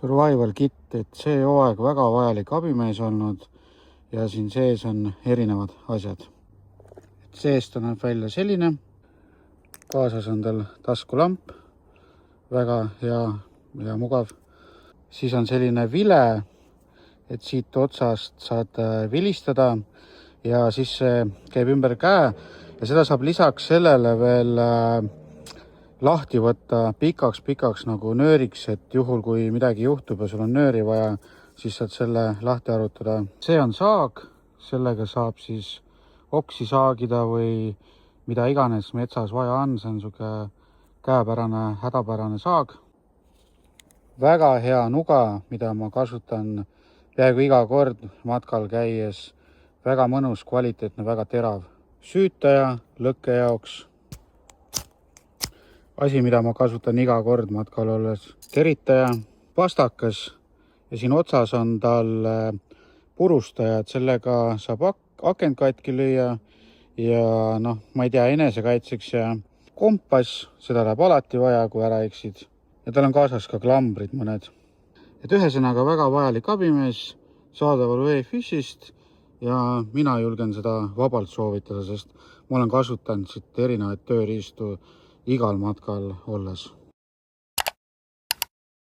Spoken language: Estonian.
Survival kit, et see hooaeg väga vajalik abimees olnud ja siin sees on erinevad asjad. Seest on välja selline, kaasas on tal taskulamp, väga hea ja mugav. Siis on selline vile, et siit otsast saad vilistada ja siis see käib ümber käe ja seda saab lisaks sellele veel lahti võtta pikaks nagu nööriks, et juhul kui midagi juhtub ja sul on nööri vaja, siis saad selle lahti arutada. See on saag, sellega saab siis oksi saagida või mida iganes metsas vaja on, see on siuke käepärane, hädapärane saag. Väga hea nuga, mida ma kasutan peaaegu iga kord matkal käies. Väga mõnus, kvaliteetne, väga terav. Süütaja lõkke jaoks. Asi, mida ma kasutan iga kord matkal olles. Teritaja, pastakas ja siin otsas on tal purustaja, et sellega saab akent katki lüüa ja ma ei tea, enesekaitseks ja kompass, seda läheb alati vaja, kui ära eksid. Ja tal on kaasas ka klambrid mõned. Et ühesõnaga väga vajalik abimees saadaval Wayfishist ja mina julgen seda vabalt soovitada, sest ma olen kasutanud siit erinevaid tööriistu igal matkal olles.